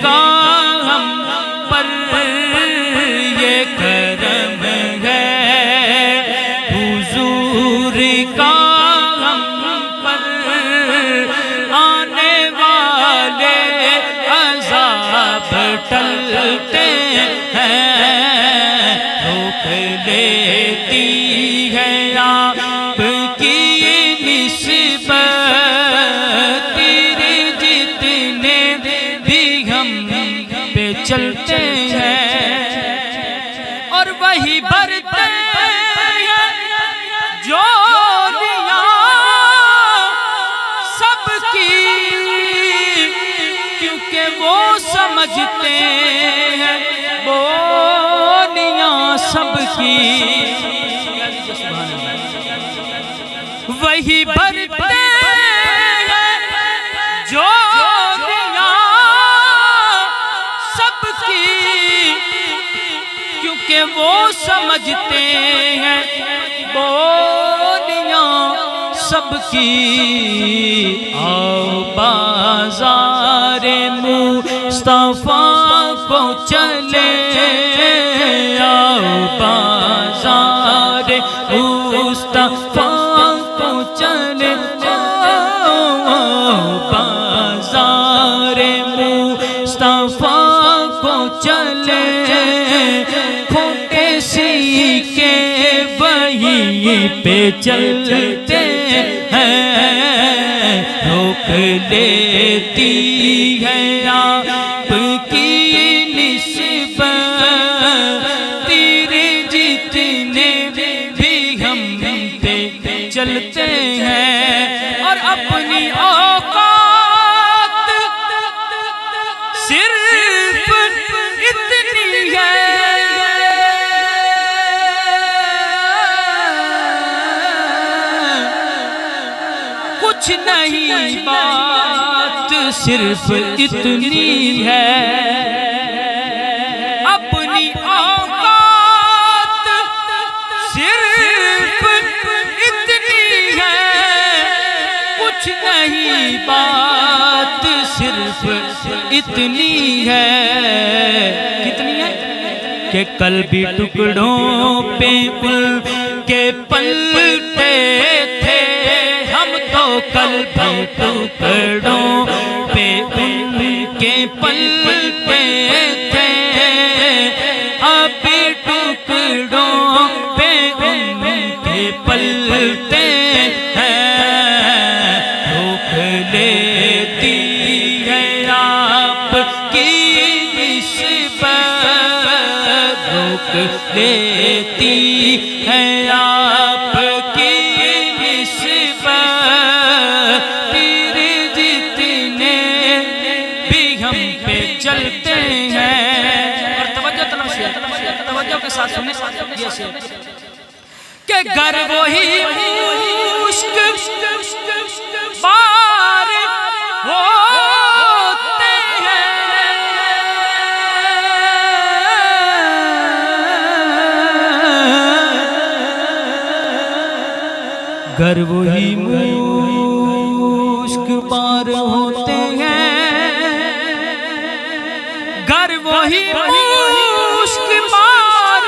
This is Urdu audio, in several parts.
کا ہم پر یہ کرم ہے، حضور کا ہم پر آنے والے عذاب ٹلتے ہیں، روک لیتی ہے آپ کی نسبت، تیرے جتنے بھی ہم پہ چلتے ہیں، اور وہی بھرتے ہیں جھولیاں سب کی، کیونکہ وہ سمجھتے ہیں بولیاں سب کی، وہی بھرتے ہیں جھولیاں سب کی، کیونکہ وہ سمجھتے ہیں بولیاں سب کی۔ آؤ بازار مصطفیٰ کو چلے، آؤ بازار مصطفیٰ کو چلے، آؤ بازار مصطفیٰ کو چلے، کھوٹے سیکھے وہیں پہ چلتے ہیں، روک لیتی ہے آپ کی نسبت، تیرے جتنے بھی ہم پہ چلتے ہیں، اور اپنی اوقات صرف اتنی ہے، کچھ نہیں بات صرف اتنی ہے، اپنی اوقات صرف اتنی ہے، کچھ نہیں بات صرف اتنی ہے، کتنی ہے کہ کل بھی ٹکڑوں پہ ان کے پلٹے تھے، ہم تو کل بھی ٹکڑوں پہ ان کے پلٹے تھے، ابھی ٹکڑوں پہ ان کے پلٹے ہیں، روک لیتی ہے آپ کی نسبت، روک لیتی ہے آپ کی نسبت، تیرے جتنے بھی ہم پہ چلتے ہیں، اور توجہ توجہ کے ساتھ سنیں یہ شعر کہ گر وہی مشک بار ہوتے ہیں، گر وہی مشک بار ہوتے ہیں، گر وہی مشک بار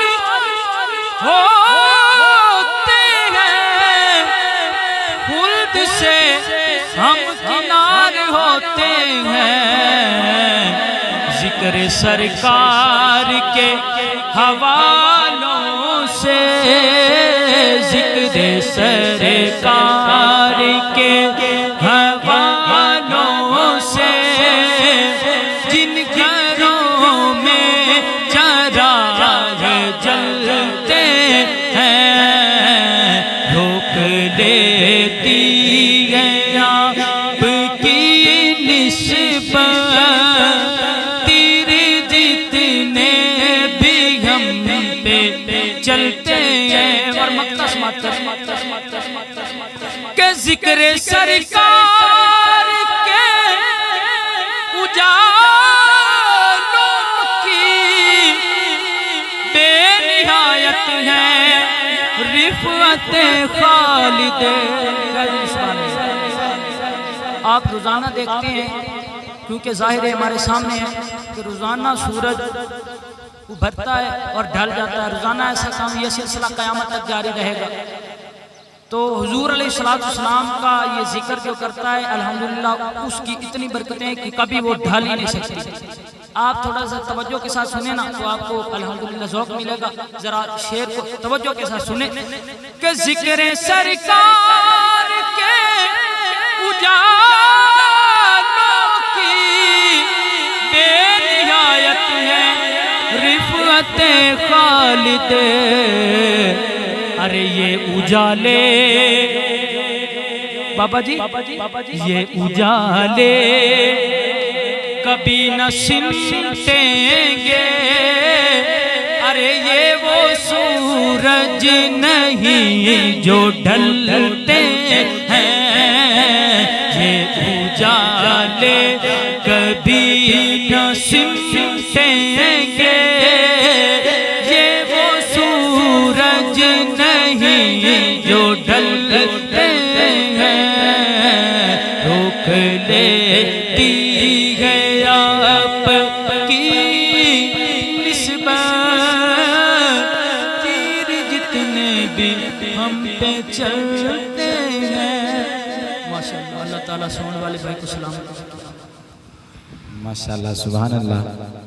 ہوتے ہیں، خلد سے ہم کنار ہوتے ہیں، ذکر سرکار کے حوالوں سے، ذکر سرکار کے حوالوں سے، جن گھروں میں چراغ جلتے ہیں، روک لیتی ہے آپ کی نسبت، تیرے جتنے بھی ہم پہ چلتے ہیں، اور مقدس کہ ذکر سرکار کے اجالوں کی بے نہایت ہے رفعت خالد۔ آپ روزانہ دیکھتے ہیں کیونکہ ظاہر ہے ہمارے سامنے ہے کہ روزانہ سورج ابھرتا ہے اور ڈھل جاتا ہے، روزانہ ایسا کام، یہ سلسلہ قیامت تک جاری رہے گا۔ تو حضور علیہ السلام کا یہ ذکر جو کرتا ہے الحمدللہ اس کی اتنی برکتیں ہیں کہ کبھی وہ ڈھل ہی نہیں سکتی۔ آپ تھوڑا سا توجہ کے ساتھ سنیں نا تو آپ کو الحمدللہ ذوق ملے گا، ذرا شعر کو توجہ کے ساتھ سنیں کہ ذکر سرکار کے اجالوں کی بے نہایت ہے رفعت خالد، ارے یہ اجالے بابا جی یہ اجالے کبھی نہ سمٹیں گے، ارے یہ وہ سورج نہیں جو ڈھلتے ہیں، یہ اجالے کبھی نہ سمٹیں گے، یہ وہ سورج نہیں جو ڈھلتے ہیں، روک لیتی ہے آپ کی نسبت تیر جتنے بھی ہم پہ چلتے ہیں۔ ماشاءاللہ، اللہ تعالیٰ سننے والے بھائی کو سلام۔ ماشاءاللہ، سبحان اللہ۔